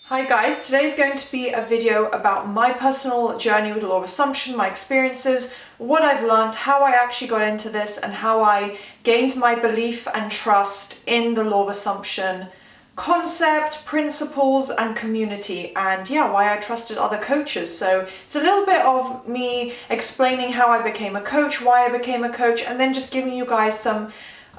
Hi guys, today's going to be a video about my personal journey with law of assumption, my experiences, what I've learned, how I actually got into this, and how I gained my belief and trust in the law of assumption concept, principles, and community, and yeah, why I trusted other coaches. So it's a little bit of me explaining how I became a coach, why I became a coach, and then just giving you guys some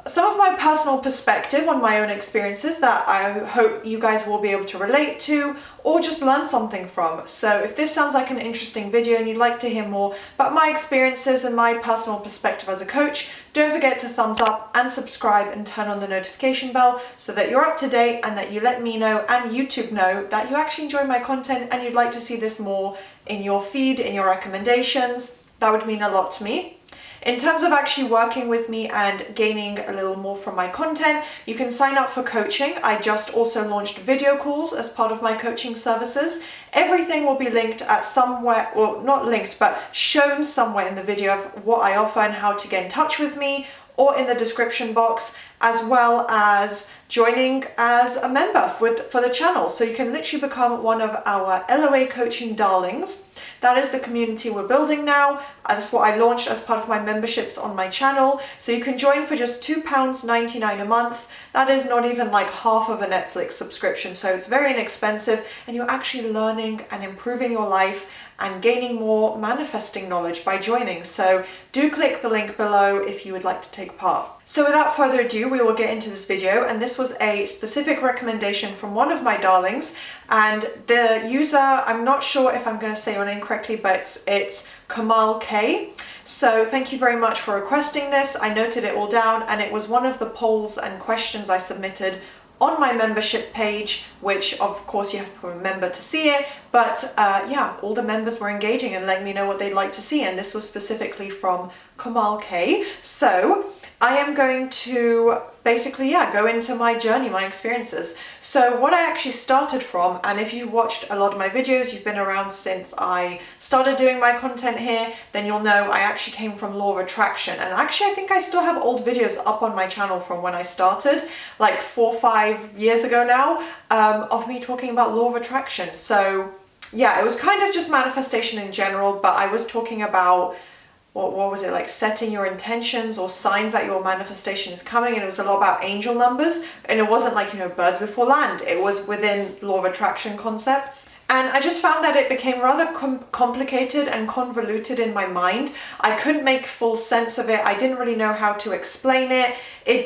of my personal perspective on my own experiences that I hope you guys will be able to relate to or just learn something from. So if this sounds like an interesting video and you'd like to hear more about my experiences and my personal perspective as a coach, don't forget to thumbs up and subscribe and turn on the notification bell so that you're up to date and that you let me know and YouTube know that you actually enjoy my content and you'd like to see this more in your feed, in your recommendations. That would mean a lot to me. In terms of actually working with me and gaining a little more from my content, you can sign up for coaching. I just also launched video calls as part of my coaching services. Everything will be linked at somewhere, or not linked, but shown somewhere in the video of what I offer and how to get in touch with me, or in the description box, as well as joining as a member for the channel. So you can literally become one of our LOA coaching darlings. That is the community we're building now. That's what I launched as part of my memberships on my channel. So you can join for just £2.99 a month. That is not even like half of a Netflix subscription. So it's very inexpensive and you're actually learning and improving your life and gaining more manifesting knowledge by joining. So do click the link below if you would like to take part. So without further ado, we will get into this video, and this was a specific recommendation from one of my darlings, and the user, I'm not sure if I'm going to say your name correctly, but it's Kamal K. So thank you very much for requesting this. I noted it all down, and it was one of the polls and questions I submitted on my membership page, which of course you have to remember to see it, but yeah, all the members were engaging and letting me know what they'd like to see, and this was specifically from Kamal K. So I am going to basically, go into my journey, my experiences. So what I actually started from, and if you watched a lot of my videos, you've been around since I started doing my content here, then you'll know I actually came from law of attraction. And actually, I think I still have old videos up on my channel from when I started, like 4 or 5 years ago now, of me talking about law of attraction. So yeah, it was kind of just manifestation in general, but I was talking about what was it, like setting your intentions or signs that your manifestation is coming, and it was a lot about angel numbers, and it wasn't like, birds before land. It was within law of attraction concepts. And I just found that it became rather complicated and convoluted in my mind. I couldn't make full sense of it. I didn't really know how to explain it. I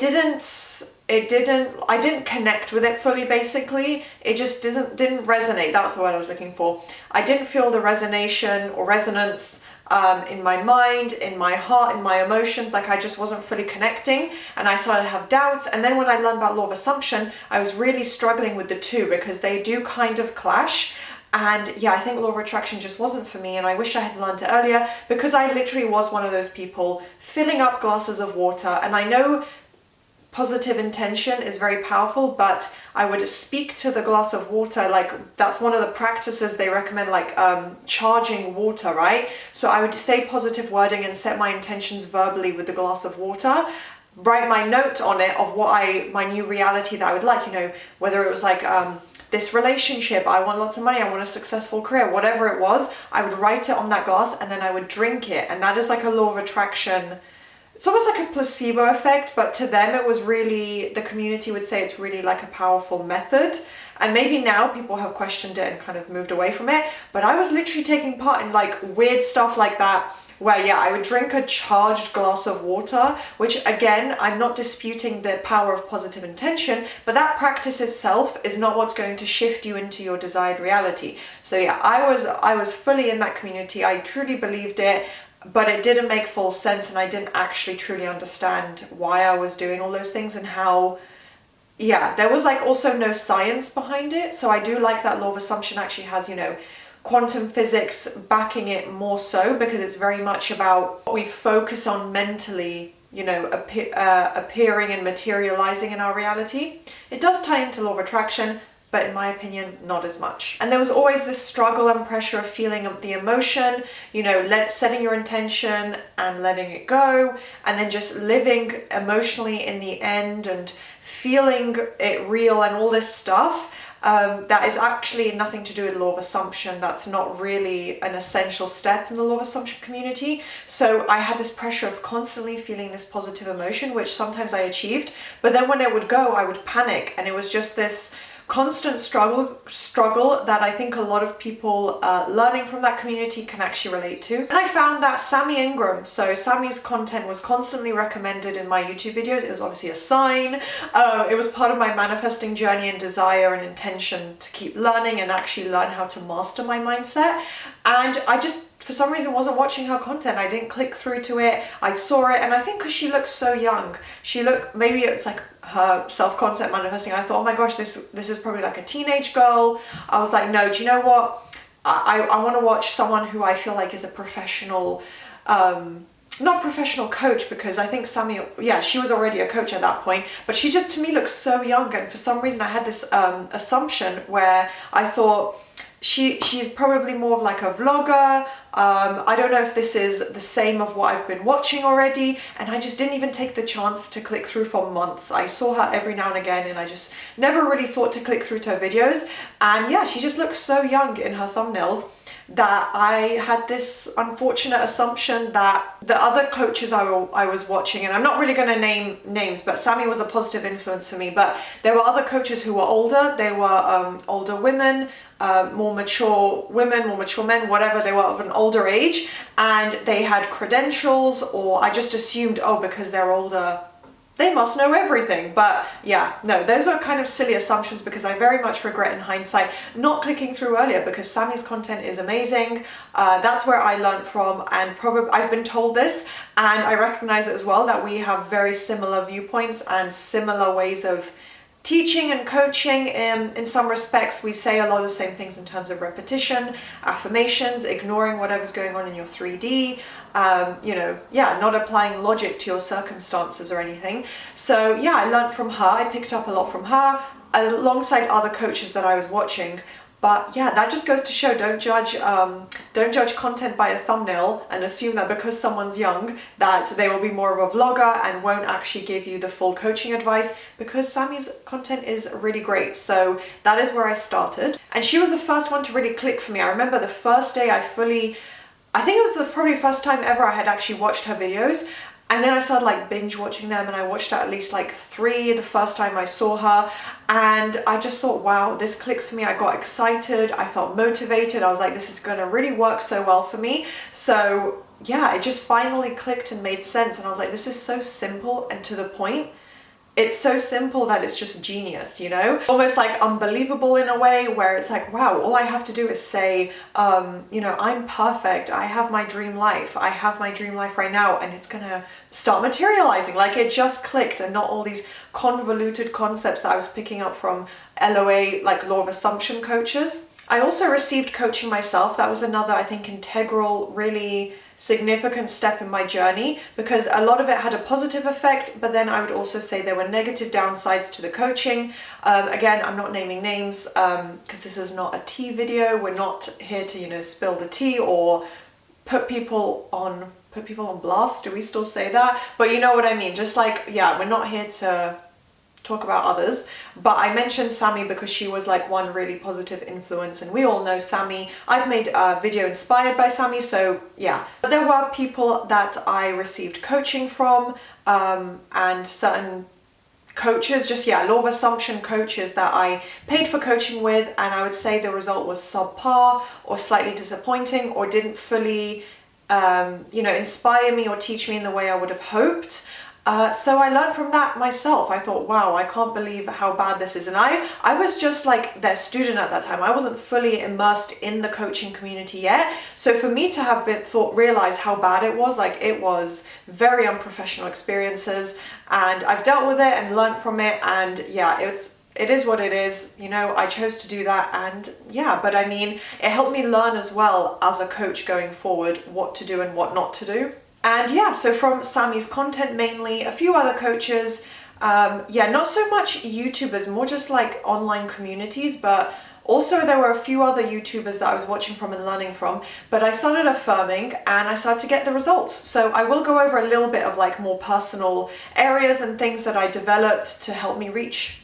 didn't connect with it fully, basically. It just didn't resonate. That was the word I was looking for. I didn't feel the resonation or resonance in my mind, in my heart, in my emotions. Like I just wasn't fully connecting, and I started to have doubts. And then when I learned about law of assumption, I was really struggling with the two because they do kind of clash. And yeah, I think law of attraction just wasn't for me, and I wish I had learned it earlier, because I literally was one of those people filling up glasses of water. And I know positive intention is very powerful, but I would speak to the glass of water, like that's one of the practices they recommend, like charging water, right? So I would say positive wording and set my intentions verbally with the glass of water, write my note on it of what my new reality that I would like, whether it was like this relationship, I want lots of money, I want a successful career, whatever it was, I would write it on that glass and then I would drink it. And that is like a law of attraction. It's almost like a placebo effect, but to them it was really, the community would say it's really like a powerful method. And maybe now people have questioned it and kind of moved away from it, but I was literally taking part in like weird stuff like that, where yeah, I would drink a charged glass of water, which again, I'm not disputing the power of positive intention, but that practice itself is not what's going to shift you into your desired reality. So yeah, I was fully in that community. I truly believed it, but it didn't make full sense, and I didn't actually truly understand why I was doing all those things and how, yeah, there was like also no science behind it. So I do like that law of assumption actually has, quantum physics backing it more so, because it's very much about what we focus on mentally, appearing and materializing in our reality. It does tie into law of attraction, but in my opinion, not as much. And there was always this struggle and pressure of feeling the emotion, setting your intention and letting it go, and then just living emotionally in the end and feeling it real and all this stuff. that is actually nothing to do with law of assumption. That's not really an essential step in the law of assumption community. So I had this pressure of constantly feeling this positive emotion, which sometimes I achieved, but then when it would go, I would panic, and it was just this constant struggle that I think a lot of people learning from that community can actually relate to. And I found that Sammy Ingram, so Sammy's content was constantly recommended in my YouTube videos. It was obviously a sign. It was part of my manifesting journey and desire and intention to keep learning and actually learn how to master my mindset. And I just, for some reason, wasn't watching her content. I didn't click through to it. I saw it, and I think because she looks so young, she looked, maybe it's like her self-concept manifesting, I thought, oh my gosh, this is probably like a teenage girl. I was like, no, do you know what? I want to watch someone who I feel like is a professional, not professional coach, because I think Sammy, yeah, she was already a coach at that point, but she just, to me, looks so young. And for some reason I had this assumption where I thought, she's probably more of like a vlogger. I don't know if this is the same of what I've been watching already, and I just didn't even take the chance to click through for months. I saw her every now and again, and I just never really thought to click through to her videos. And yeah, she just looks so young in her thumbnails that I had this unfortunate assumption that the other coaches I was watching, and I'm not really going to name names, but Sammy was a positive influence for me, but there were other coaches who were older. They were older women, more mature women, more mature men, whatever, they were of an older age, and they had credentials, or I just assumed, oh, because they're older, they must know everything. But yeah, no, those are kind of silly assumptions, because I very much regret in hindsight not clicking through earlier, because Sammy's content is amazing. That's where I learned from, and probably I've been told this, and I recognize it as well, that we have very similar viewpoints and similar ways of teaching and coaching. In some respects, we say a lot of the same things in terms of repetition, affirmations, ignoring whatever's going on in your 3D, you know, yeah, not applying logic to your circumstances or anything. So yeah, I learned from her. I picked up a lot from her alongside other coaches that I was watching. But yeah, that just goes to show, don't judge content by a thumbnail and assume that because someone's young that they will be more of a vlogger and won't actually give you the full coaching advice, because Sammy's content is really great. So that is where I started, and she was the first one to really click for me. I remember the first day I think it was probably the first time ever I had actually watched her videos. And then I started like binge watching them, and I watched at least like 3 the first time I saw her, and I just thought, wow, this clicks for me. I got excited, I felt motivated, I was like, this is gonna really work so well for me. So yeah, it just finally clicked and made sense, and I was like, this is so simple and to the point. It's so simple that it's just genius, you know? Almost like unbelievable in a way, where it's like, wow, all I have to do is say, you know, I'm perfect, I have my dream life, I have my dream life right now, and it's gonna start materializing. Like, it just clicked, and not all these convoluted concepts that I was picking up from LOA, like law of assumption coaches. I also received coaching myself. That was another, I think, integral, really significant step in my journey, because a lot of it had a positive effect, but then I would also say there were negative downsides to the coaching. Again, I'm not naming names because this is not a tea video. We're not here to, you know, spill the tea or put people on blast. Do we still say that? But you know what I mean. Just like, yeah, we're not here to talk about others, but I mentioned Sammy because she was like one really positive influence, and we all know Sammy. I've made a video inspired by Sammy, so yeah. But there were people that I received coaching from, and certain coaches, just yeah, law of assumption coaches that I paid for coaching with, and I would say the result was subpar or slightly disappointing, or didn't fully you know, inspire me or teach me in the way I would have hoped. So I learned from that myself. I thought, wow, I can't believe how bad this is. And I was just like their student at that time. I wasn't fully immersed in the coaching community yet. So for me to have realized how bad it was, like, it was very unprofessional experiences, and I've dealt with it and learned from it. And yeah, it is what it is, you know. I chose to do that, and yeah, but I mean, it helped me learn as well as a coach going forward what to do and what not to do. And yeah, so from Sammy's content mainly, a few other coaches, yeah, not so much YouTubers, more just like online communities, but also there were a few other YouTubers that I was watching from and learning from, but I started affirming and I started to get the results. So I will go over a little bit of like more personal areas and things that I developed to help me reach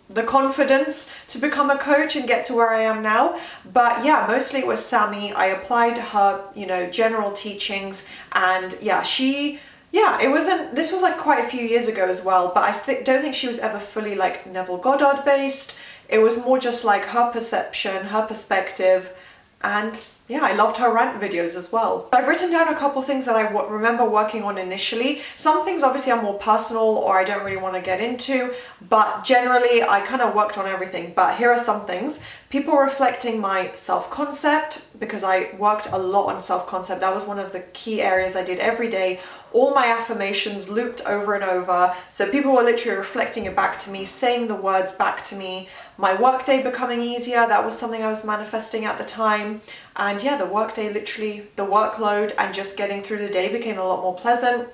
the confidence to become a coach and get to where I am now. But yeah, mostly it was Sammy. I applied her, general teachings, and yeah, this was like quite a few years ago as well, but I don't think she was ever fully like Neville Goddard based. It was more just like her perception, her perspective, and yeah, I loved her rant videos as well. I've written down a couple things that I remember working on initially. Some things obviously are more personal or I don't really want to get into, but generally I kind of worked on everything. But here are some things. People reflecting my self-concept, because I worked a lot on self-concept. That was one of the key areas I did every day. All my affirmations looped over and over. So people were literally reflecting it back to me, saying the words back to me. My workday becoming easier, that was something I was manifesting at the time. And yeah, the workday, literally the workload and just getting through the day became a lot more pleasant.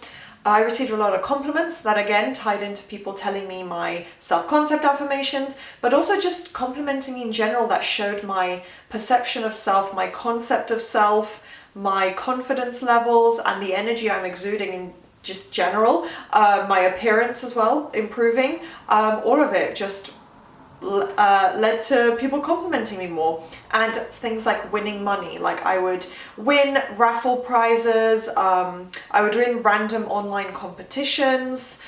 I received a lot of compliments that again tied into people telling me my self-concept affirmations, but also just complimenting me in general that showed my perception of self, my concept of self, my confidence levels and the energy I'm exuding in just general, my appearance as well, improving, all of it just led to people complimenting me more. And things like winning money, like I would win raffle prizes, I would win random online competitions,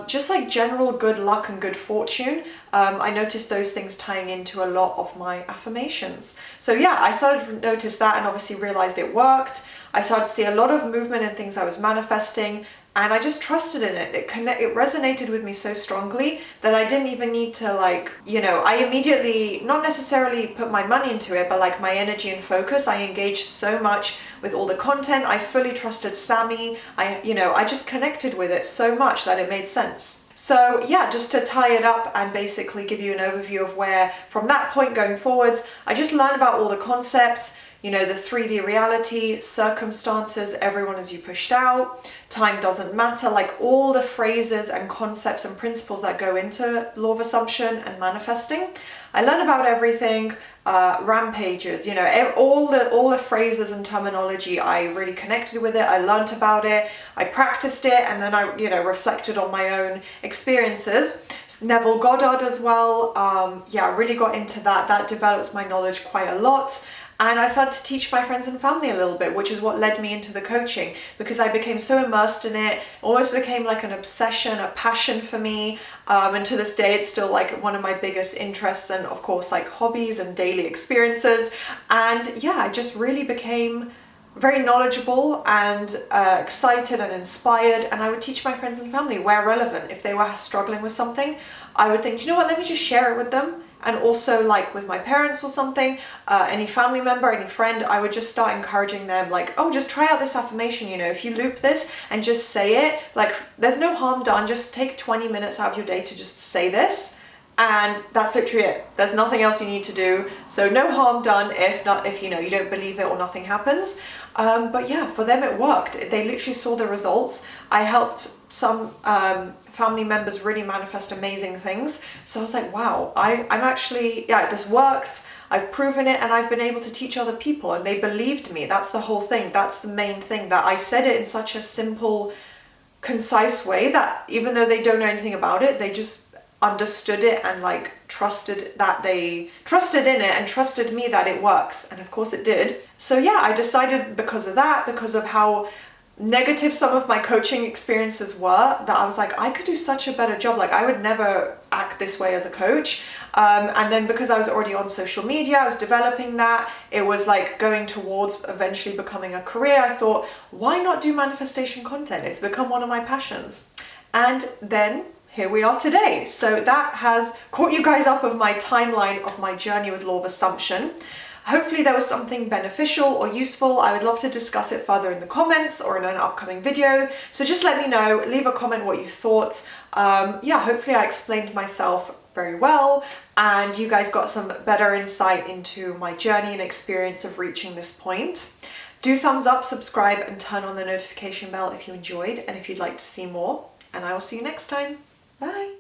just like general good luck and good fortune. I noticed those things tying into a lot of my affirmations. So yeah, I started to notice that and obviously realized it worked. I started to see a lot of movement in things I was manifesting, and I just trusted in it. It resonated with me so strongly that I didn't even need to I immediately, not necessarily put my money into it, but like my energy and focus. I engaged so much with all the content. I fully trusted Sammy. I just connected with it so much that it made sense. So yeah, just to tie it up and basically give you an overview of where, from that point going forwards, I just learned about all the concepts, the 3D reality, circumstances, everyone as you pushed out, time doesn't matter, like all the phrases and concepts and principles that go into law of assumption and manifesting. I learned about everything, rampages, all the phrases and terminology. I really connected with it. I learned about it. I practiced it, and then I, reflected on my own experiences. Neville Goddard as well. I really got into that. That developed my knowledge quite a lot. And I started to teach my friends and family a little bit, which is what led me into the coaching, because I became so immersed in it, almost became like an obsession, a passion for me. And to this day, it's still like one of my biggest interests and of course like hobbies and daily experiences. And yeah, I just really became very knowledgeable and excited and inspired. And I would teach my friends and family where relevant. If they were struggling with something, I would think, you know what, let me just share it with them. And also like with my parents or something, any family member, any friend, I would just start encouraging them like, oh, just try out this affirmation, if you loop this and just say it, like there's no harm done. Just take 20 minutes out of your day to just say this. And that's literally it. There's nothing else you need to do. So no harm done if you don't believe it or nothing happens. But yeah, for them it worked. They literally saw the results. I helped some family members really manifest amazing things. So I was like, wow, I'm actually, this works. I've proven it, and I've been able to teach other people, and they believed me. That's the whole thing. That's the main thing, that I said it in such a simple, concise way that even though they don't know anything about it, they just understood it and like trusted in it and trusted me that it works. And of course it did. So yeah, I decided because of that, because of how negative some of my coaching experiences were, that I was like, I could do such a better job. Like I would never act this way as a coach. And then because I was already on social media, I was developing that. It was like going towards eventually becoming a career. I thought, why not do manifestation content? It's become one of my passions. And then here we are today. So that has caught you guys up of my timeline of my journey with law of assumption. Hopefully there was something beneficial or useful. I would love to discuss it further in the comments or in an upcoming video. So just let me know, leave a comment what you thought. Hopefully I explained myself very well and you guys got some better insight into my journey and experience of reaching this point. Do thumbs up, subscribe, and turn on the notification bell if you enjoyed and if you'd like to see more. And I will see you next time. Bye.